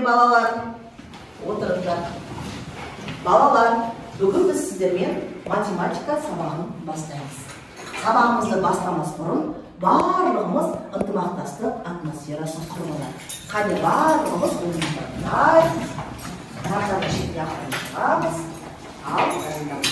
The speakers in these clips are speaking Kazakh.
балалар. Отырыңдар. Балалар, бүгін біз сіздермен математика сабағын бастаймыз. Сабағымызды бастамас бұрын барлығымыз ынтымақтастық атмосферасын құрып алайық. Қане барлығымыз орнымыздан тағдарды шетке ақырын шығамыз. Ал дайындамыз.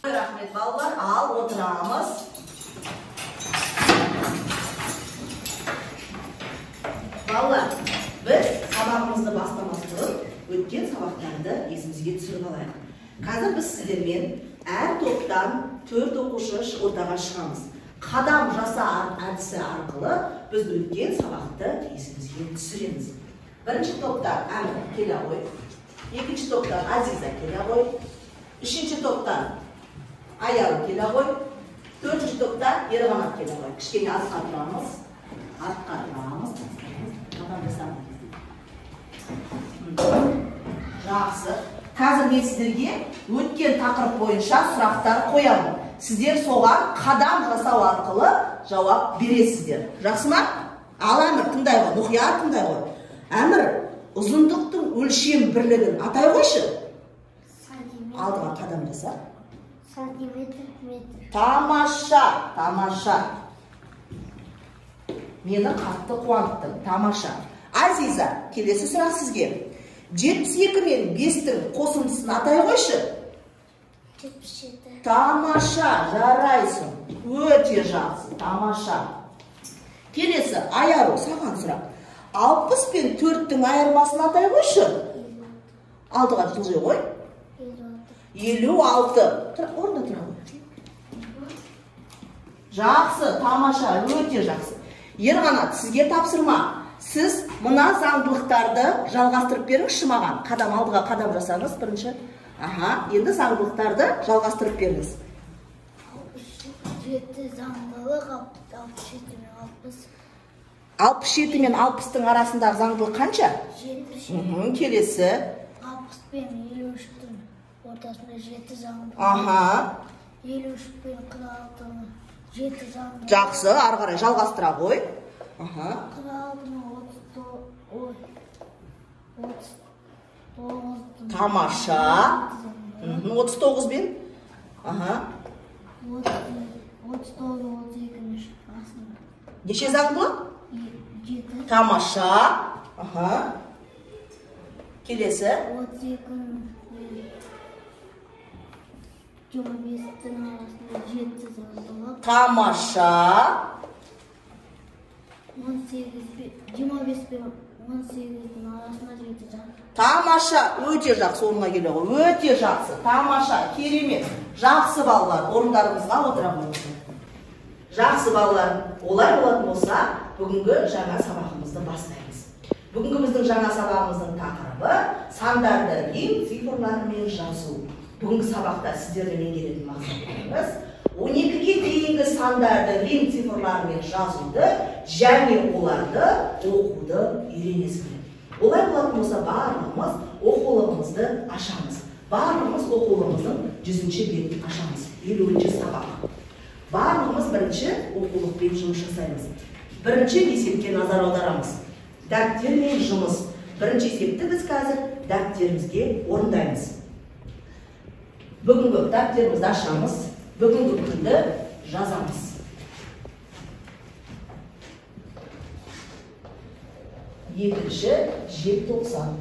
Rahmet ballar, al oturağımız. Ballar, biz sabahımızda бастамас бұрын өткен сабақтарды есімізге түсіріп алайық. Қазір біз сіздермен әр топтан 4 оқушы ортаға шығамыз. Қадам жаса әдісі арқылы біз өткен сабақты есімізге түсіреміз. Бірінші топтан Әмір келе ғой. Екінші топтан Азиза келе ғой. Үшінші топтан Аяру келе ғой. Төртінші топтан Ерғанат келе ғой. Кішкене артқа тұрамыз. Артқа тұрамыз. Жақсы. Қазір мен сіздерге өткен тақырып бойынша сұрақтар қоямын. Сіздер соған қадам жасау арқылы жауап бересіздер. Жақсы ма? Ал Әмір, тыңдай ғой. Мұқият тыңдай ғой. Әмір, ұзындықтың өлшем бірлігін атай қойшы. Алдыға қадам жаса. Сантиметр, метр. Тамаша, тамаша. Мені қатты қуанттың, тамаша. Азиза, келесі сұрақ сізге. 72 мен 5-тің қосындысын атай қойшы. 77. Тамаша, жарайсың. Өте жақсы, тамаша. Келесі, Аяру, саған сұрақ. 60 пен 4-тің айырмасын атай қойшы. Алдыға жылжи ғой. 56. Орында тұра ғой. Жақсы, тамаша, өте жақсы. Ерғанат, сізге тапсырма. Сіз мына заңдылықтарды жалғастырып беріңізші маған. Қадам алдыға қадам жасаңыз бірінші. Енді заңдылықтарды жалғастырып беріңіз. 67 заңдылық, 67 мен 60-тың арасындағы заңдылық қанша? 7. Келесі. 60 пен 53-тің ортасында 7 заңдылық. 53 пен 46-тың 7 заңдылық. Жақсы, ары қарай жалғастыра ғой. 46 мен 39. Тамаша. 39 бен? 39-32 арасында. Неше заңдылық? 7. Тамаша. Келесі. 32-25-тің арасында 7 заңдылық. Тамаша. 25 пен 18-тің арасында 7 заңдылық. Тамаша, өте жақсы, орынға келе ғой. Өте жақсы, тамаша, керемет. Жақсы балалар, орындарыңызға отыра қойыңыздар. Жақсы балалар, олай болатын болса, бүгінгі жаңа сабағымыз сабағымызды бастаймыз. Бүгінгі біздің жаңа сабағымыздың тақырыбы сандарды рим цифрларымен жазу. Бүгінгі сабақта сіздерді меңгеретін мақсаттарымыз 12-ге дейінгі сандарды рим цифрларымен жазуды және оларды оқуды үйренесіздер. Олай болатын болса барлығымыз оқулығымызды ашамыз. Барлығымыз оқулығымыздың 100-ші бетін ашамыз. 50-ші сабақ. Барлығымыз бірінші оқулықпен жұмыс жасаймыз. Бірінші есепке назар аударамыз. Дәптермен жұмыс. Бірінші есепті біз қазір дәптерімізге орындаймыз. Бүгінгі дәптерімізді ашамыз. Бүгінгі күнді жазамыз. Екінші желтоқсан.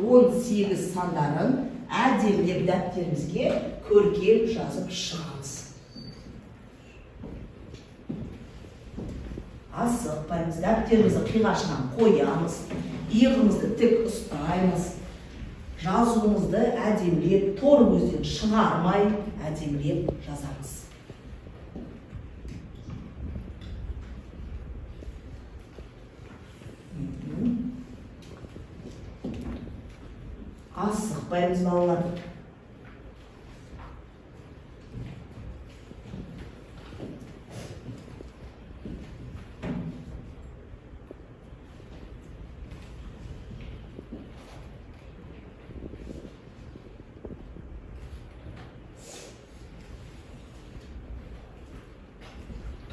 Он 18 сандарын әдемілеп дәптерімізге көркем жазып шығамыз. Асықпаймыз, дәптерімізді қиғашынан қоямыз, иығымызды тік ұстаймыз. Жазуымызды әдемілеп, тор көзден шығармай әдемілеп жазамыз. Асықпаймыз балалар.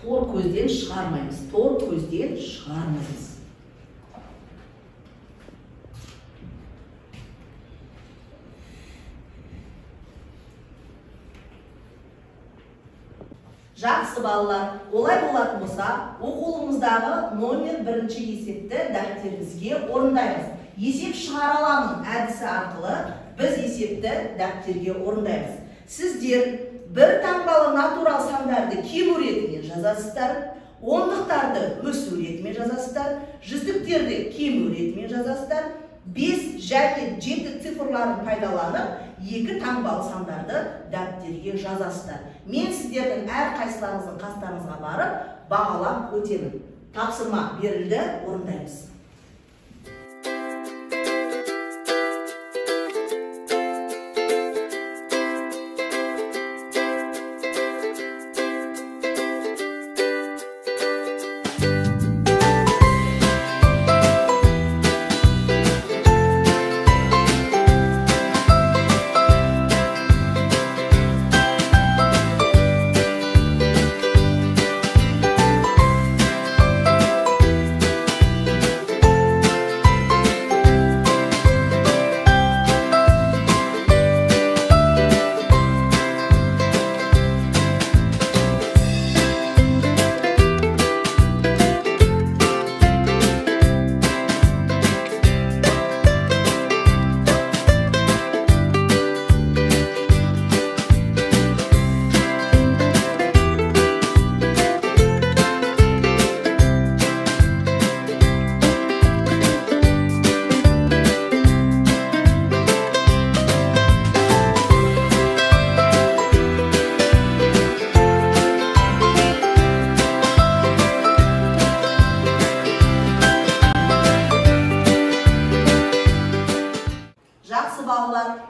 Тор көзден шығармаймыз. Тор көзден шығармаймыз. Жақсы балалар, олай болатын болса, оқулығымыздағы номер 1-ші есепті дәптерімізге орындаймыз. Есеп шығара аламын әдісі арқылы біз есепті дәптерге орындаймыз. Сіздер бір таңбалы натурал сандарды кем ретімен жазасыздар, ондықтарды өсу ретімен жазасыздар, жүздіктерді кем ретімен жазасыздар, 5 және 7 цифрларын пайдаланып, 2 таңбалы сандарды дәптерге жазасыздар. Мен сіздердің әр қайсыларыңыздың қастарыңызға барып, бағалап өтемін. Тапсырма берілді, орындаймыз.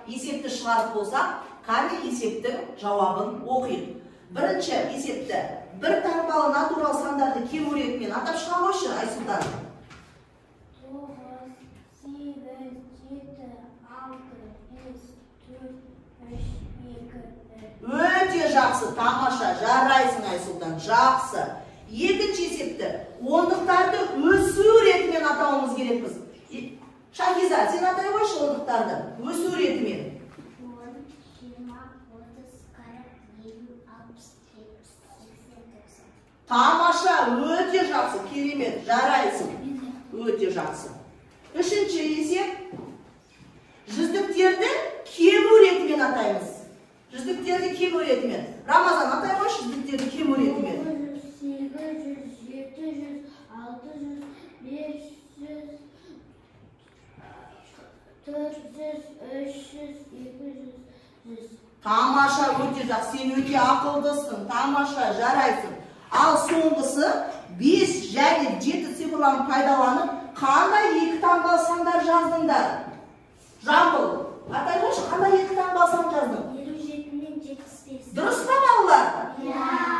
Есепті шығарып болсақ, қане есептің жауабын оқиық. Бірінші есепті бір таңбалы натурал сандарды кем ретімен атап шыға қойшы, Айсұлтан. 9, 8, 7, 6, 5, 4, 3, 2, 1. Өте жақсы, тамаша, жарайсың Айсұлтан, жақсы. Екінші есепті ондықтарды өсу ретімен атауымыз керекпіз. Шахиза, сен атай қойшы ондықтарды өсу ретімен. 10, 20, 30, 40, 50, 60, 70, 80, 90. Тамаша, өте жақсы, керемет, жарайсың. Өте жақсы. Үшінші есеп. Жүздіктерді кему ретімен атаймыз. Жүздіктерді кем өреді мен? Рамазан атай қойшы, жүздіктерді кем өреді мен? 900, 700, 600, 700, 800, 900, 300, 500, 200, 100. Тамаша, өте жақсы, сен өте ақылдысың, тамаша, жарайсың. Ал соңғысы 5 және 7 цифрларын пайдаланып, қандай екі таңбалы сандар жаздыңдар? Жамбыл, атай қойшы, қандай екі таңбалы сан жаздың? 57-мен 75. Дұрыс па балалар?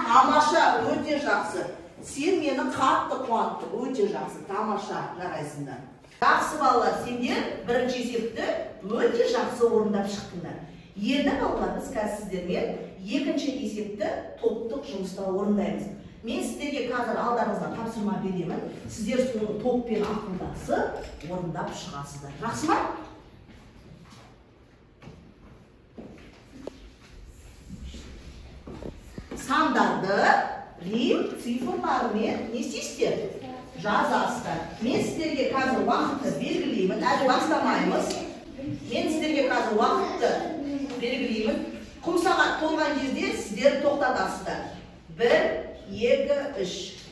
Тамаша, өте жақсы. Сен мені қатты қуанттың, өте жақсы, тамаша, жарайсыңдар. Жақсы балалар, сендер бірінші есепті өте жақсы орындап шықтыңдар. Енді балалар, біз қазір сіздермен екінші есепті топтық жұмыста орындаймыз. Мен сіздерге қазір алдарыңызда тапсырма беремін. Сіздер соны топпен ақылдасып орындап шығасыздар. Жақсы ма? Сандарды рим цифрларымен не істейсіздер? Жазасыздар. Мен сіздерге қазір уақытты белгілеймін. Әлі бастамаймыз. Мен сіздерге қазір уақытты белгілеймін. Құм сағат толған кезде сіздер тоқтатасыздар. 1, 2, 3.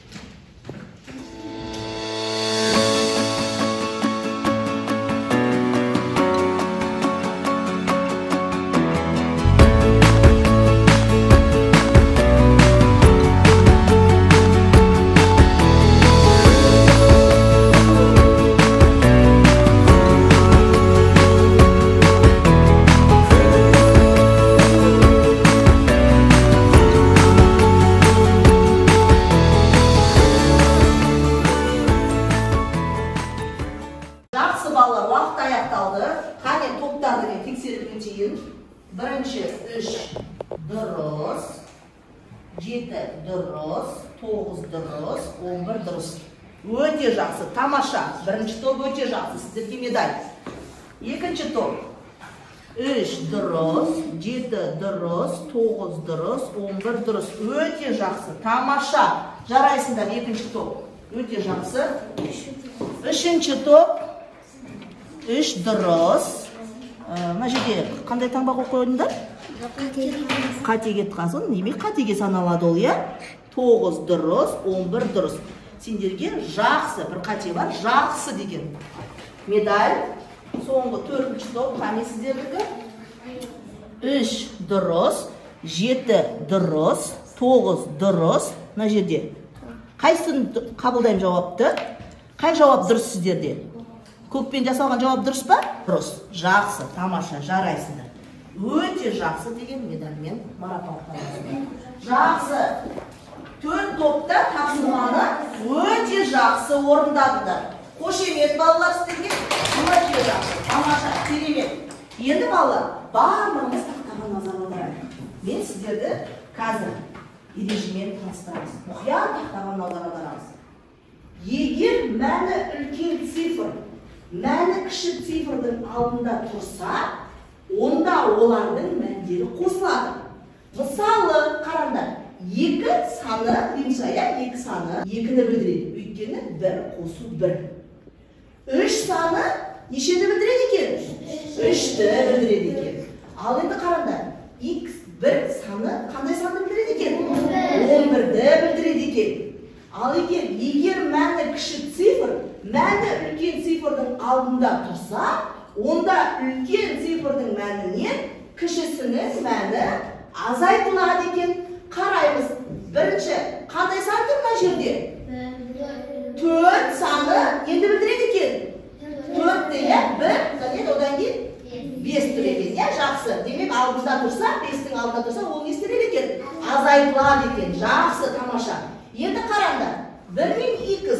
Бірінші 3 дұрыс, 7 дұрыс, 9 дұрыс, 11 дұрыс. Өте жақсы, тамаша. Бірінші топ өте жақсы, сіздерге медаль. Екінші топ 3 дұрыс, 7 дұрыс, 9 дұрыс, 11 дұрыс. Өте жақсы, тамаша. Жарайсыңдар екінші топ. Өте жақсы. Үшінші топ 3 дұрыс. Мына жерде қандай таңба қойдыңдар? Қатеге кетқасын, немек қатеге саналады ол, иә? 9 дұрыс, 11 дұрыс. Сендерге жақсы, бір қате бар, жақсы деген медаль. Соңғы 4-ші топ, қане сіздердікі? 3 дұрыс, 7 дұрыс, 9 дұрыс. Мына жерде қайсысын қабылдаймын жауапты? Қай жауап дұрыс сіздерде? Көкпен жасалған жауап дұрыс па? Дұрыс. Жақсы, тамаша, жарайсыңдар. Өте жақсы деген медальмен марапатталасыңдар. Жақсы. 4 топта тапсырманы өте жақсы орындадыңдар. Қошемет балалар сіздерге. Өте жақсы, тамаша, керемет. Енді балалар, барлығымыз тақтаға назар аударайық. Мен сіздерді қазір ережемен таныстырамыз. Мұқият тақтаға назар аударамыз. Егер мәні үлкен цифр, мәні кіші цифрдің алдында тұрса, онда олардың мәндері қосылады. Мысалы, қараңдар, 2 саны, римшая 2 саны 2-ні білдіреді. Өйткені 1 қосу 1. 3 саны нешені білдіреді екен? 3-ті білдіреді екен. Ал енді қараңдар, x1 саны қандай санды білдіреді екен? 11-ді білдіреді екен. Ал егер мәні кіші цифр, мәні үлкен цифрдің алдында тұрса, онда үлкен цифрдің мәнінен кішісінің мәні азайтылады екен. Қараймыз. Бірінші, қандай сан тұр мына жерде? 4 саны енді білдіреді екен? 4-ті, 1, одан кейін 5 тұр екен. Жақсы. Демек, алдымызда тұрса, 5-тің алдында тұрса, ол не істеледі екен? Азайтылады екен. Жақсы, тамаша. Енді қараңдар, 1 мен 2.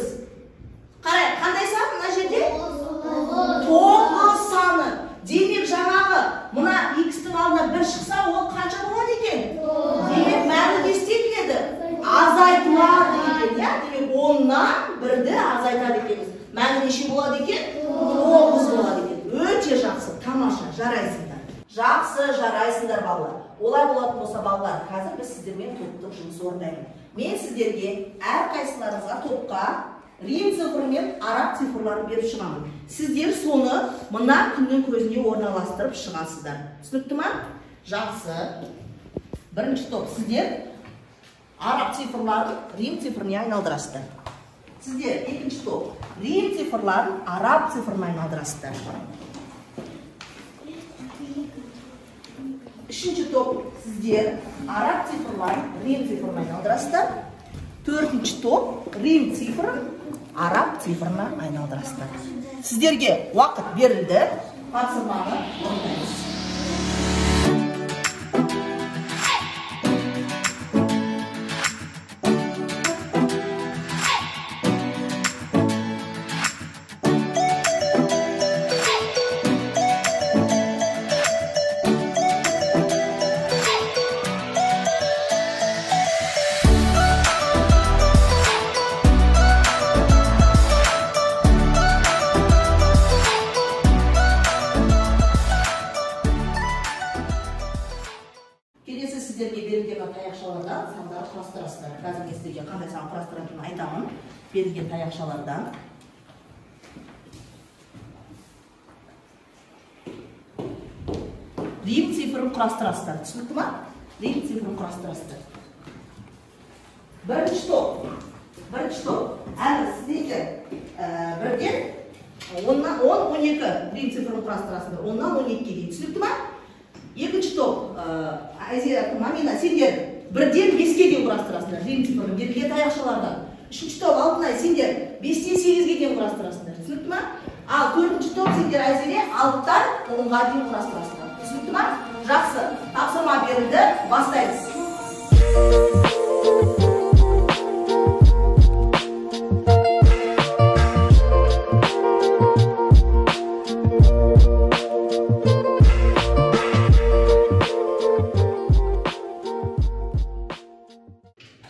Қарай, қандай сан мына жерде? 9 саны. Демек, жаңағы мына x-тің алдына 1 шықса, ол қанша болады екен? Демек, мәні не істеледі? Азайтылады екен. Демек, 10-нан 1-ді азайтады екенбіз. Мәні неше болады екен? 9 болады екен. Өте жақсы, тамаша, жарайсыңдар. Жақсы, жарайсыңдар балалар. Олай болатын болса балалар, қазір біз сіздермен топтық жұмыс орындаймыз. Мен сіздерге әрқайсыларыңызға топқа рим цифры мен араб цифрларын беріп шығамын. Сіздер соны мына күннің көзіне орналастырып шығасыздар. Түсінікті ма? Жақсы. Бірінші топ сіздер араб цифрларын рим цифріне айналдырасыздар. Сіздер екінші топ рим цифрларын араб цифрына айналдырасыздар. Үшінші топ сіздер араб цифрларын рим цифрына айналдырасыздар. Төртінші топ рим цифрын араб цифрына айналдырасыздар. Сіздерге уақыт берілді. Тапсырманы орындаймыз. Сіздерге берілген таяқшалардан сандарды құрастырасыздар. Қазір мен сіздерге қандай сан құрастыратынын айтамын. Берілген таяқшалардан. Рим цифрын құрастырасыздар. Түсінікті ма? Рим цифрын құрастырасыздар. Бірінші топ. Әлі сіздерге бірден 10-12 рим цифрын құрастырасыздар. 10-12 дейін. Түсінікті ма? Екінші топ, Мамина, сендер бірден 5-ге дейін құрастырасыңдар, рим цифрын берілген таяқшалардан. Үшінші топ, Алтынай, сендер 5-тен 8-ге дейін құрастырасыңдар. Түсінікті ма? Ал төртінші топ, сендер Айзере 6-тан 10-ға дейін құрастырасыңдар. Түсінікті ма? Жақсы. Тапсырма берілді. Бастаймыз.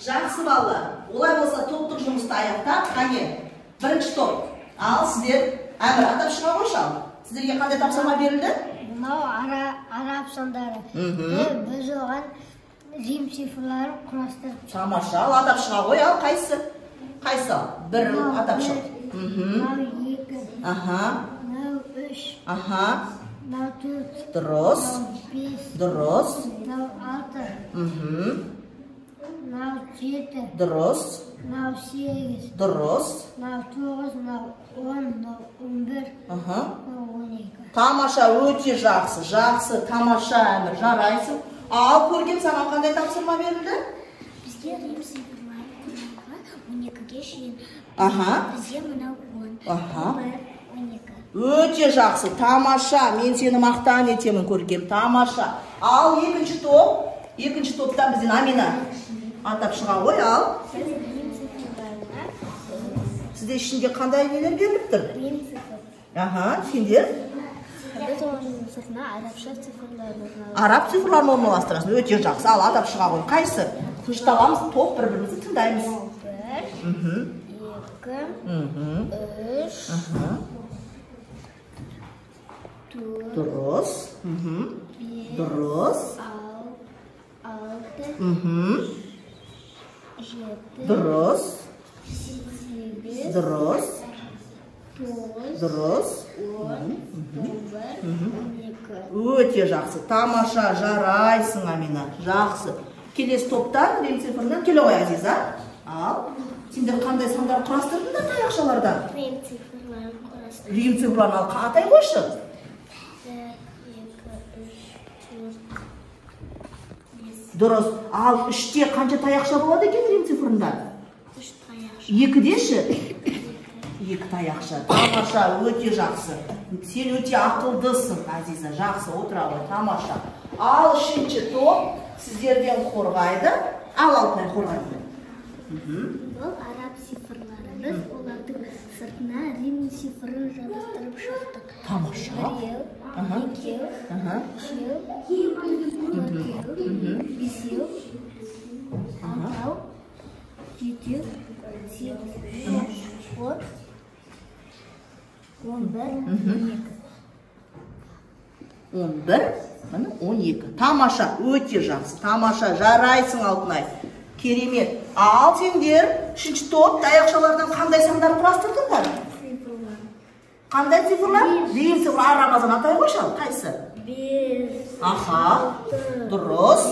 Жақсы балалар, олай болса топтық жұмысты аяқтап, қане, бірінші топ. Ал сіздер әмір атап шыға қойшал. Сіздерге қандай тапсырма берілді? Мынау араб сандары. Біз оған рим цифрларын құрастырып. Тамаша, ал атап шыға қой, ал қайсы? Қайсы ал? Бір атап шыға. Мынау 2. Мынау 3. Мынау 4. Дұрыс. Мынау 5. Дұрыс. Мынау 6. Мынау 7. Дұрыс. Мынау 8. Дұрыс. Мынау 9, мынау 10, мынау 11, мынау 12. Тамаша, өте жақсы. Жақсы, тамаша әмір, жарайсың. Ал көрген саған қандай тапсырма берілді? Бізге рим цифрлары 12-ге шейін. Бізге мынау 10. 12. Өте жақсы, тамаша. Мен сені мақтан етемін көргем, тамаша. Ал екінші топ. Екінші топтан бізден Амина атап шыға ғой, ал. Сізде ішінде қандай нелер беріліп тұр? Рим цифрлары. Сендер? Біз оның сыртына арабша цифрларын. Араб цифрларын орналастырасың. Өте жақсы. Ал атап шыға ғой. Қайсы? Тынышталамыз, топ бір-бірімізді тыңдаймыз. 1, 2, 3, 4. Дұрыс. Дұрыс. 6, 7. Дұрыс. 8. Дұрыс. 9. Дұрыс. 10. 11. 12. Өте жақсы. Тамаша, жарайсың, Амина. Жақсы. Келесі топтан, рим цифрынан келе ғой, Азиза. Ал, сендер қандай сандар құрастырдыңдар таяқшалардан? Рим цифрларын құрастырдым. Рим цифрларын ал атай қойшы. 1, 2, 3, 4, 5. Дұрыс. Ал үште қанша таяқша болады екен рим цифрында? 3 таяқша. Екідеші? 2 таяқша. Тамаша, өте жақсы. Сен өте ақылдысың, Азиза. Жақсы, отыра ғой, тамаша. Ал үшінші топ сіздерден қорғайды. Ал Алтынай қорғайды. Бұл араб цифрлары. Біз олардың сыртына рим цифрын жабыстырып шықтық. Тамаша. 1, 2, 3, 4, 5, 6, 7, 8, 11, 11, 12. Тамаша, өте жақсы. Тамаша, жарайсың, Алтынай. Керемет. Ал сендер үшінші топ таяқшалардан қандай сандар құрастырдыңдар? Қандай цифрлар? Рим цифрлары Рамазан атай қойшы ал. Қайсы? 5, Аха. Дұрыс.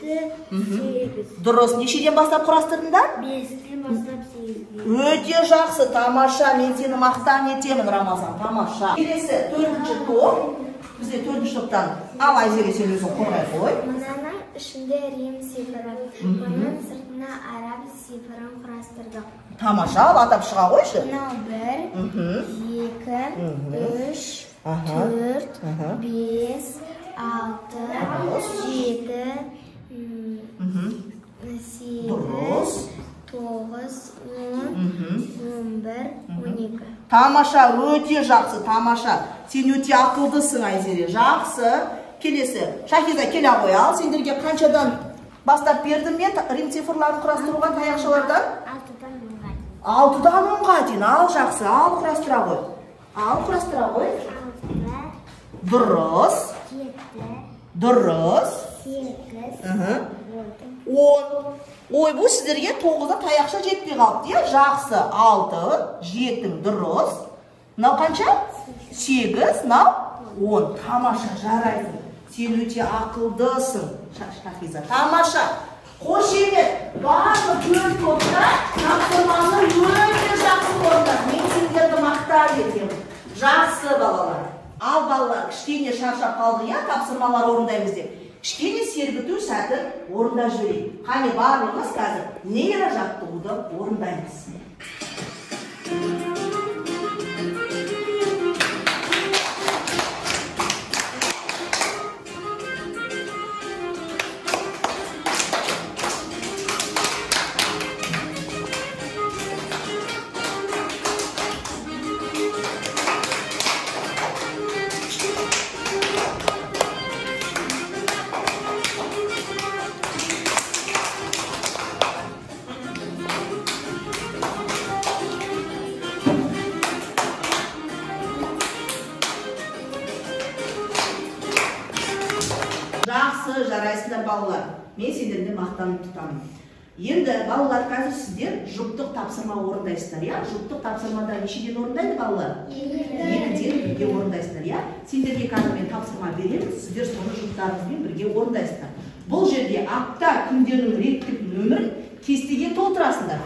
7, 8. Дұрыс. Нешеден бастап құрастырдыңдар? 5-тен бастап 8-ге. Өте жақсы, тамаша. Мен сені мақтан етемін, Рамазан. Тамаша. Келесі 4-ші топ. Бізде 4-ші топтан ал Айзере сен өзің қорғай қой. Мынаның ішінде Рим цифры, бұның сыртына араб цифрын құрастырдық. Тамаша, ал атап шыға қойшы. Мынау 1, 2, 3, 4, 5, 6, 7, 8, Дұрыс. 9, 10, 11, 12. Тамаша, өте жақсы, тамаша. Сен өте ақылдысың, Айзере. Жақсы. Келесі. Шахиза, келе ғой ал. Сендерге қаншадан бастап бердім мен Рим цифрларын құрастыруға таяқшалардан? 6-дан 10-ға дейін. 6-дан 10-ға дейін. Ал жақсы, ал құрастыра ғой. Ал құрастыра ғой. 6, Дұрыс. 7, Дұрыс. 8, 10. Ой, бұл сіздерге 9-да таяқша жетпей қалыпты, иә? Жақсы. 6, 7, дұрыс. Мынау қанша? 8, мынау 10. Тамаша, жарайсың. Сен өте ақылдысың, Шахиза. Тамаша. Қошемет. Барлық 4 топта тапсырманы өте жақсы орындады. Мен сендерді мақтан етемін. Жақсы балалар. Ал балалар, кішкене шаршап қалды, иә? Тапсырмалар орындаймыз деп. Кішкене сергіту сәтін орында жүрейік. Қане барлығымыз қазір нейро жаттығуды орындаймыз. Жақсы, жарайсыңдар балалар. Мен сендерді мақтанып тұтамын. Енді балалар, қазір сіздер жұптық тапсырма орындайсыздар, иә? Жұптық тапсырмада нешеден орындайды балалар? 2-ден 1-ге орындайсыздар, иә? Сендерге қазір мен тапсырма беремін, сіздер соны жұптарыңызбен бірге орындайсыздар. Бұл жерде апта күндерінің реттік нөмірін кестеге толтырасыңдар.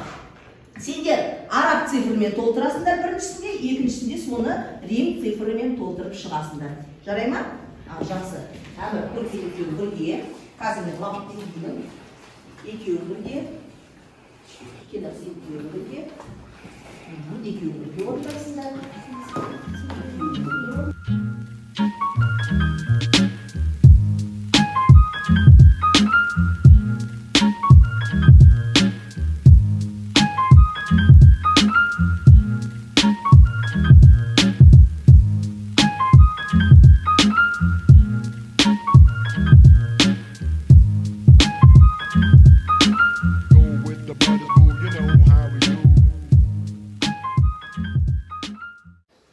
Сендер араб цифрымен толтырасыңдар біріншісінде, екіншісінде соны Рим цифрымен толтырып шығасыңдар. Жарай ма? Жақсы. Әмір, бірге. Қазір мен лапты деймін. Екеуі бірге. Келесі екеуі бірге. Екеуі бірге орындайсыңдар.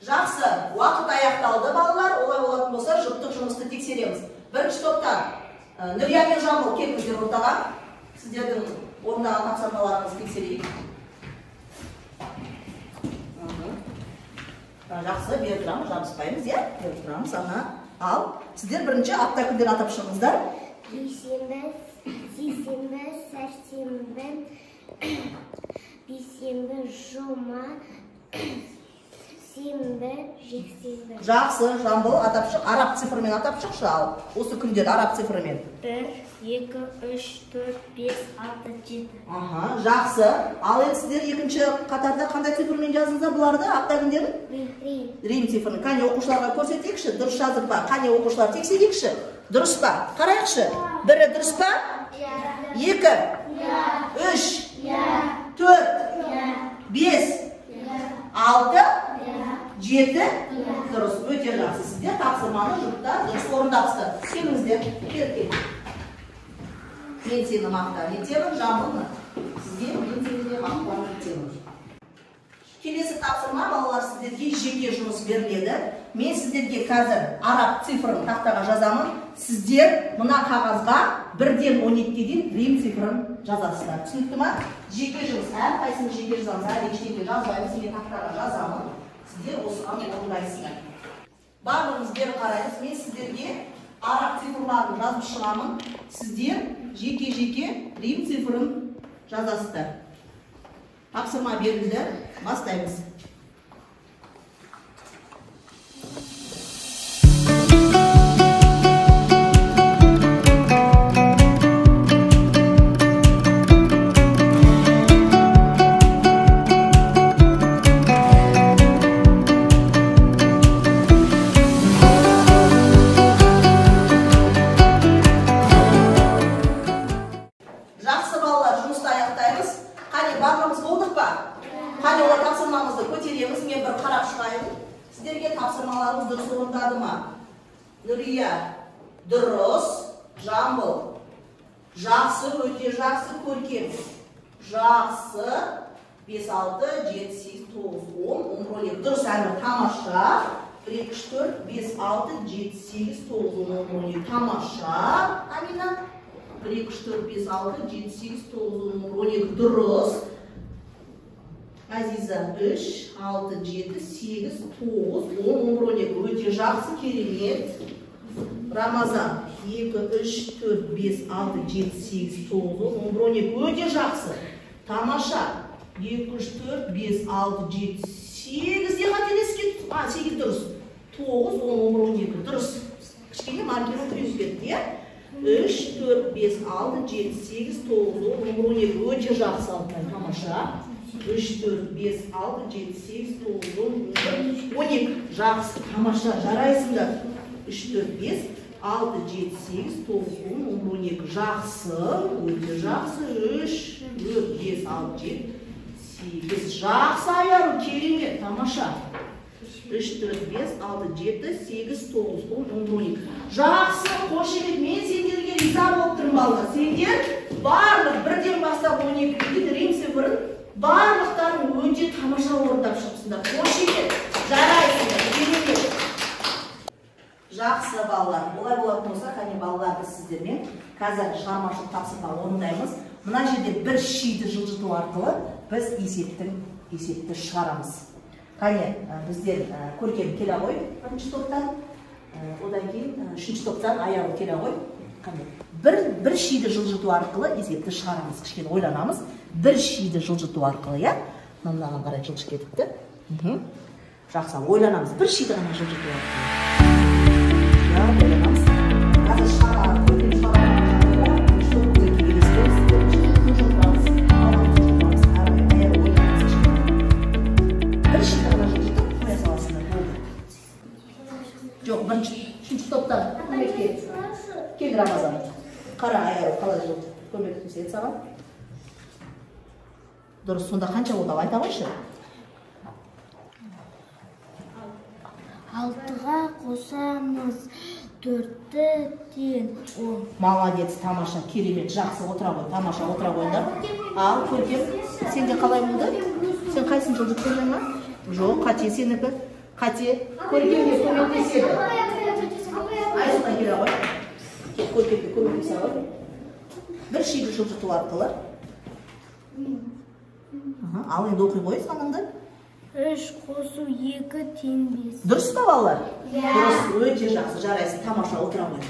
Жақсы, уақыт аяқталды балалар. Олай болатын болса, жұптық жұмысты тексереміз. Бірінші топтан Нүрия мен Жамбыл келіңіздер ортаға. Сіздердің орындаған тапсырмаларыңызды тексерейік. Жақсы, беріп тұрамыз, жабыспаймыз, иә? Беріп тұрамыз, ал. Сіздер бірінші апта күндер атап шығыңыздар. Дүйсенбі, сейсенбі, сәрсенбі, бейсенбі, жұма, сенбі, жексенбі. Жақсы, Жамбыл атап шық, араб цифрымен атап шықшы ал. Осы күндер араб цифрымен. 1, 2, 3, 4, 5, 6, 7. Жақсы. Ал енді сіздер екінші қатарда қандай цифрмен жазыңыздар бұларды, апта күндерін? Рим цифрын. Қане оқушыларға көрсетейікші, дұрыс жазып ба? Қане оқушылар тексерейікші? Дұрыс па? Қарайықшы. Бірі дұрыс па? 2, 3, 4, 5, 6, 7, дұрыс. Өте жақсы. Сіздер тапсырманы жұпта дұрыс орындапсыздар. Келіңіздер. Кел. Мен сені мақтан етемін, Жамбылны. Сізге мен сені мақтан етемін. Келесі тапсырма балалар сіздерге жеке жұмыс беріледі. Мен сіздерге қазір араб цифрын тақтаға жазамын. Сіздер мына қағазға 1-ден 12-ге дейін Рим цифрын жазасыздар. Түсінікті ма? Жеке жұмыс. Әрқайсыны жеке жазамыз. Әлі ештеңе жазбаймыз. Мен тақтаға жазамын. Сіздер осыған орындайсыздар. Барлығымыз бері қараймыз. Мен сіздерге араб цифрларын жазып шығамын. Сіздер жеке-жеке рим цифрын жазасыздар. Тапсырма берілді. Бастаймыз. Тапсырмаларыңыз дұрыс орындады ма? Нұрия, дұрыс, Жамбыл. Жақсы, өте жақсы, Көркем. Жақсы, 5, 6, 7, 8, 9, 10, 11, 12. Дұрыс әмір, тамаша. 1, 2, 4, 5, 6, 7, 8, 9, 10, 11. Тамаша. Амина. 1, 2, 4, 5, 6, 7, 8, 9, 10, 12. Дұрыс. Азиза 3, 6, 7, 8, 9, 10, 12. Өте жақсы, керемет. Рамазан 2, 3, 4, 5, 6, 7, 8, 9, 10, 12. Өте жақсы. Тамаша 2, 3, 4, 5, 6, 7, 8-де қателескен. 8 дұрыс. 9, 10, 12. Дұрыс. Кішкене маркерін күрескетті, е? 3, 4, 5, 6, 7, 8, 9, 10, 12. Өте жақсы. Тамаша. 3, 4, 5, 6, 7, 8, 9, 10, 12. Жақсы, тамаша, жарайсыңдар. 3, 4, 5, 6, 7, 8, 9, 10, 12. Жақсы, өте жақсы. 3, 4, 5, 6, 7, 8. Жақсы аяру, керемет, тамаша. 3, 4, 5, 6, 7, 8, 9, 10, 12. Жақсы, қош емет, мен сендерге риза болып тұрмын балалар. Сендер барлық бірден бастап 12 дейді рим цифрын барлықтарын өте тамаша орындап шығыпсыңдар. Қош емет, жарайсыңдар, керемет. Жақсы балалар, олай болатын болса, қане балалар, біз сіздермен қазір шығармашылық тапсырма орындаймыз. Мына жерде бір шиді жылжыту арқылы біз есепті шығарамыз. Қане, біздер Көркем келе ғой, бірінші топтан, одан кейін үшінші топтан Аяу келе ғой. Қане, бір шиді жылжыту арқылы есепті шығарамыз. Кішкене ойланамыз. Бір шиді жылжыту арқылы, я? Мынаған қарай жылжып кетіпті. Жақсы, ойланамыз. Бір шиді ғана жылжыту арқылы. Ойланамыз. Қазір шығарады, Көркем шығарады. Жоқ, үшінші топтан көмекке кел Рамазан. Қара Аяу, қалай жылды? Көмек түседі саған. Дұрыс, сонда қанша болды? Айта қойшы. 6-ға қосамыз 4-ті тең 10. Молодец, тамаша, керемет, жақсы, отыра ғой, тамаша, отыра қойыңдар. Ал, Көркем, сенде қалай болды? Сен қайсын жылдық көрген ма? Жоқ, қате сенікі. Қате, Көркемге көмектеседі. Айсына келе ғой. Көркемге көмектесе ғой. Бір шиді жылжыту арқылы. Ал енді оқи ғой саныңды. 3 қосу 2 тең 5. Дұрыс па балалар? Дұрыс, өте жақсы, жарайсың, тамаша, отыра ғой.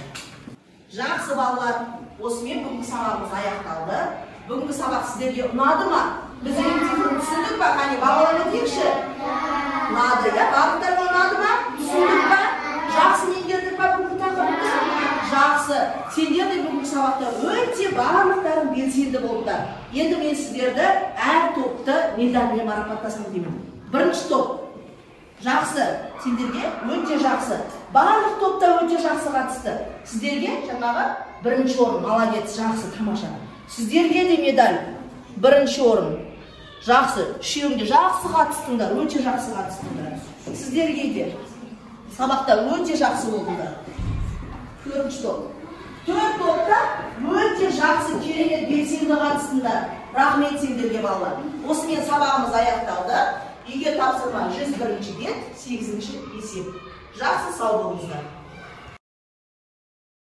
Жақсы балалар, осымен бүгінгі сабағымыз аяқталды. Бүгінгі сабақ сіздерге ұнады ма? Біз рим цифрын түсіндік па? Қане, бағалап өтейікші? Ұнады, я? Барлықтарға ұнады ма? Түсіндік па? Жақсы меңгердік па бүгінгі тақырыпты? Жақсы, сендер де бүгінгі сабақта өте барлықтарың белсенді болдыңдар. Енді мен сіздерді әр топты медальмен марапаттасам деймін. Бірінші топ. Жақсы, сендерге өте жақсы. Барлық топта өте жақсы қатысты. Сіздерге жаңағы бірінші орын, молодец, жақсы, тамаша. Сіздерге де медаль, бірінші орын. Жақсы, үшеуінде жақсы қатыстыңдар, өте жақсы қатыстыңдар. Сіздерге де сабақта өте жақсы болдыңдар. Төртінші топ. Төрт топта өте жақсы, керемет, белсенді қатыстыңдар. Рахмет сендерге балалар. Осымен сабағымыз аяқталды. Егер тапсырма 101-ші бет, 8-ші есеп. Жақсы, сау болыңыздар.